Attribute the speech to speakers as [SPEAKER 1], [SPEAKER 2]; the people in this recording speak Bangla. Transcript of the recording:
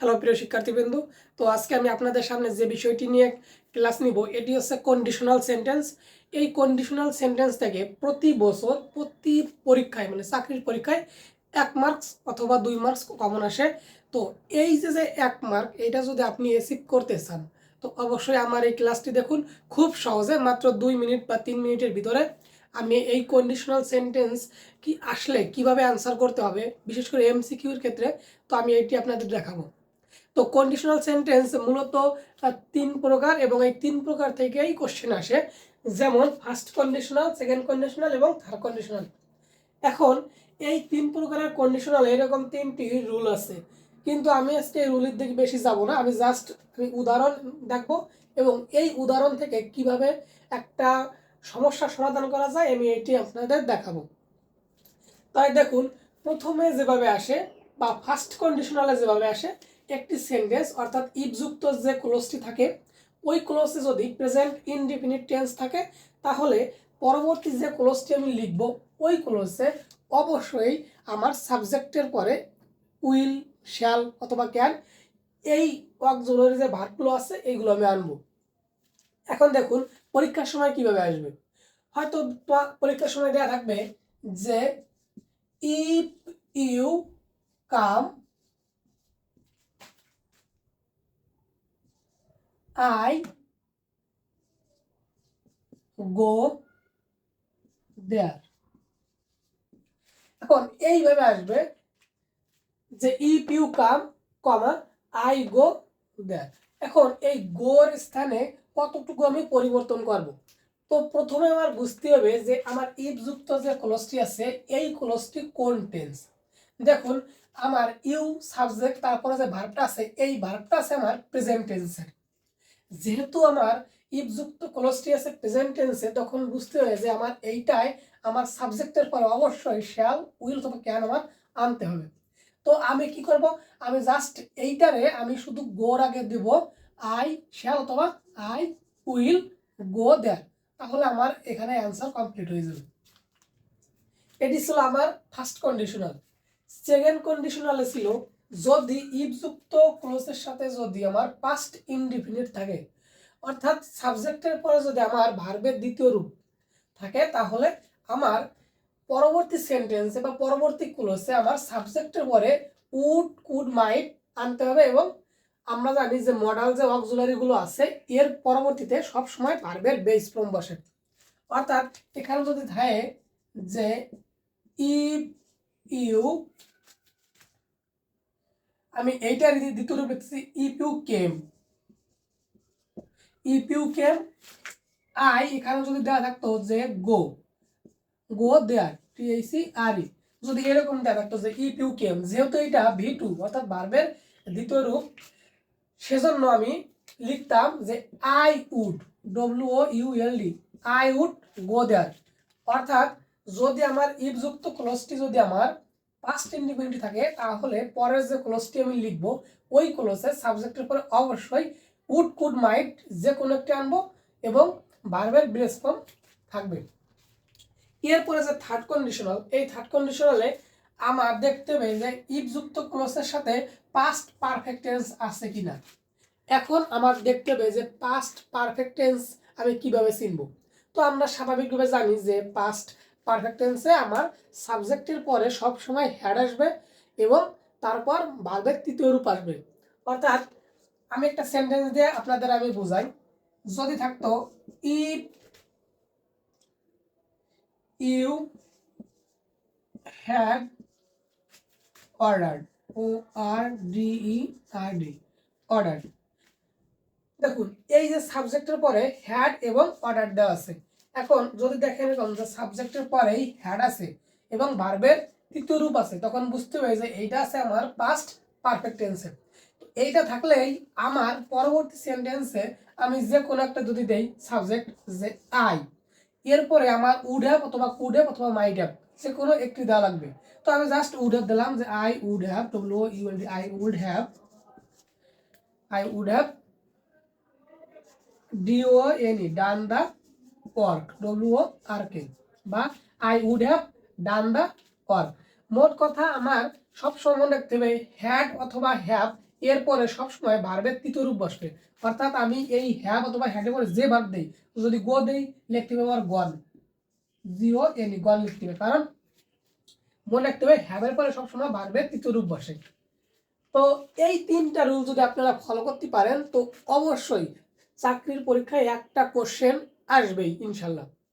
[SPEAKER 1] হ্যালো প্রিয় শিক্ষার্থীবৃন্দ। তো আজকে আমি আপনাদের সামনে যে বিষয়টি নিয়ে ক্লাস নিব এটি হচ্ছে কন্ডিশনাল সেন্টেন্স। এই কন্ডিশনাল সেন্টেন্স থেকে প্রতি বছর প্রতি পরীক্ষায় মানে চাকরির পরীক্ষায় 1 মার্কস অথবা 2 মার্কস কমন আসে। তো এই যে 1 মার্ক এটা যদি আপনি অ্যাচিভ করতে চান তো অবশ্যই আমার এই ক্লাসটি দেখুন। খুব সহজে মাত্র 2 মিনিট বা 3 মিনিটের ভিতরে আমি এই কন্ডিশনাল সেন্টেন্স কি আসলে কিভাবে অ্যান্সার করতে হবে, বিশেষ করে এমসিকিউর ক্ষেত্রে, তো আমি এটি আপনাদের দেখাবো। তো কন্ডিশনাল সেন্টেন্স মূলত 3 প্রকার এবং এই 3 প্রকার থেকেই কোশ্চেন আসে, যেমন ফার্স্ট কন্ডিশনাল, সেকেন্ড কন্ডিশনাল এবং থার্ড কন্ডিশনাল। এখন এই 3 প্রকারের কন্ডিশনাল এরকম 3টি রুল আছে, কিন্তু আমি আজকে এই রুলের দিকে বেশি যাব না। আমি উদাহরণ দেখব এবং এই উদাহরণ থেকে কিভাবে একটা সমস্যার সমাধান করা যায় আমি এটি আপনাদের দেখাবো। তাই দেখুন, প্রথমে যেভাবে আসে বা ফার্স্ট কন্ডিশনালে যেভাবে আসে, একটি সেন্টেন্স অর্থাৎ ইফযুক্ত যে ক্লোজটি থাকে ওই ক্লোজে যদি প্রেজেন্ট ইনডিফিনিট টেন্স থাকে তাহলে পরবর্তী যে ক্লোজটি আমি লিখব ওই ক্লোজে অবশ্যই আমার সাবজেক্টের পরে উইল, শ্যাল অথবা ক্যান এই অক্সিলারি যে ভার্বগুলো আছে এইগুলো আমি আনবো। এখন দেখুন পরীক্ষার সময় কিভাবে আসবে। হয়তো পরীক্ষার সময় দেওয়া থাকবে যে if you come I go there। এখন এইভাবে আসবে যে if you come, I go there। এখন এই গোর স্থানে কতটুকু আমি পরিবর্তন করব। তো প্রথমে আমার বুঝতে হবে যে আমার ইফ যুক্ত যে ক্লজটি আছে এই ক্লজটি কোন টেন্স। দেখুন আমার ইউ সাবজেক্ট, তারপরে যে ভার্বটা আছে এই ভার্বটা আছে আমার প্রেজেন্ট টেন্সে। যেহেতু আমার ইফ যুক্ত ক্লজটি আছে প্রেজেন্ট টেন্সে, তখন বুঝতে হবে যে আমার এইটাই আমার সাবজেক্টের পরে অবশ্যই শ্যাল, উইল অথবা ক্যান আমার আনতে হবে। তো আমি কি করব, আমি জাস্ট এইটারে আমি শুধু গোর আগে দেব আই শ্যাল অথবা আই উইল গো দেয়ার, তাহলে আমার এখানে অ্যান্সার কমপ্লিট হয়ে যাবে। এটি ছিল আমার ফার্স্ট কন্ডিশনাল। সেকেন্ড কন্ডিশনালে ছিল যদি ইফ যুক্ত ক্লোজের সাথে যদি আমার পাস্ট ইনডিফিনিট থাকে, অর্থাৎ সাবজেক্টের পরে যদি আমার ভার্বের দ্বিতীয় রূপ থাকে, তাহলে আমার পরবর্তী সেন্টেন্সে বা পরবর্তী ক্লোজে আমার সাবজেক্টের পরে উড, কুড, মাইট আনতে হবে। এবং আমরা জানি যে মডাল যে অক্সিলারিগুলো আছে এর পরবর্তীতে সব সময় ভার্বের বেস ফর্ম বসে। অর্থাৎ এখানে যদি থাকে যে ইফ ইউ, আমি এইটার দ্বিতীয় রূপ লিখতেছি ইফ ইউ কেম, আই এখানে যদি দেওয়া থাকতো যে গো, দেয়ার, THERE, যদি এরকম দেওয়া থাকতো যে ইফ ইউ কেম, যেহেতু এটা V2 অর্থাৎ ভার্বের দ্বিতীয় রূপ, সেজন্য আমি লিখতাম যে I would, WOULD, I would go there. অর্থাৎ যদি আমার ইফ যুক্ত ক্লোজটি যদি আমার পাস্ট ইনডিফিনিট থাকে, তাহলে পরের যে ক্লোজটি আমি লিখব ওই ক্লোজে সাবজেক্টের পরে অবশ্যই উড, কুড, মাইট যে কোনো একটি আনবো এবং ভার্বের বেস ফর্ম থাকবে। এরপরে যে থার্ড কন্ডিশনাল, এই থার্ড কন্ডিশনালে আমার দেখতে হবে যে ইফ যুক্ত ক্লোজের সাথে পাস্ট পারফেক্ট টেন্স আছে কিনা। এখন আমার দেখতে হবে যে পাস্ট পারফেক্ট টেন্স আমি কিভাবে চিনব। তো আমরা স্বাভাবিকভাবে জানি যে পাস্ট পারফেক্ট টেন্সে আমার সাবজেক্টের পরে সব সময় হ্যাড আসবে এবং তারপর ভার্বের তৃতীয় রূপ আসবে। অর্থাৎ আমি একটা সেন্টেন্স দিয়ে আপনাদের আমি বোঝাই। যদি থাকতো if you had ordered, ORDERD, ordered. দেখুন এই যে সাবজেক্টের পরে হ্যাড এবং অর্ডার দেওয়া আছে। এখন যদি দেখেন এরকম যে সাবজেক্টের পরেই হ্যাড আছে এবং ভার্বের তৃতীয় রূপ আছে, তখন বুঝতে হবে যে এইটা আছে আমার পাস্ট পারফেক্ট টেন্সে। এইটা থাকলেই আমার পরবর্তী সেন্টেন্সে আমি যে কোনো একটা যদি দেই সাবজেক্ট যে আই, এরপরে আমার উড হ্যাভ অথবা কুড হ্যাভ অথবা মাইট হ্যাভ যে কোনো একটি দেওয়া লাগবে। তো আমি জাস্ট উড হ্যাভ দিলাম যে I would have, WOULD, I would have DONE, done the work, WORK, বা I would have done the work. মোট কথা আমার সব সময় দেখতে হবে হ্যাড অথবা হ্যাভ এরপরে সবসময় ভার্বের তৃতীয় রূপ বসবে। অর্থাৎ আমি এই হ্যাভ অথবা হ্যাডের পরে যে ভার্ব দেই, যদি গো দেই লিখতে হবে আমার গন, জিও এন গন লিখতে হবে, কারণ মনে রাখতে হবে হ্যাভের পরে সবসময় ভার্বের তৃতীয় রূপ বসে। তো এই 3টা রুল যদি আপনারা ফলো করতে পারেন তো অবশ্যই চাকরির পরীক্ষায় একটা কোশ্চেন আসবেই ইনশাল্লাহ।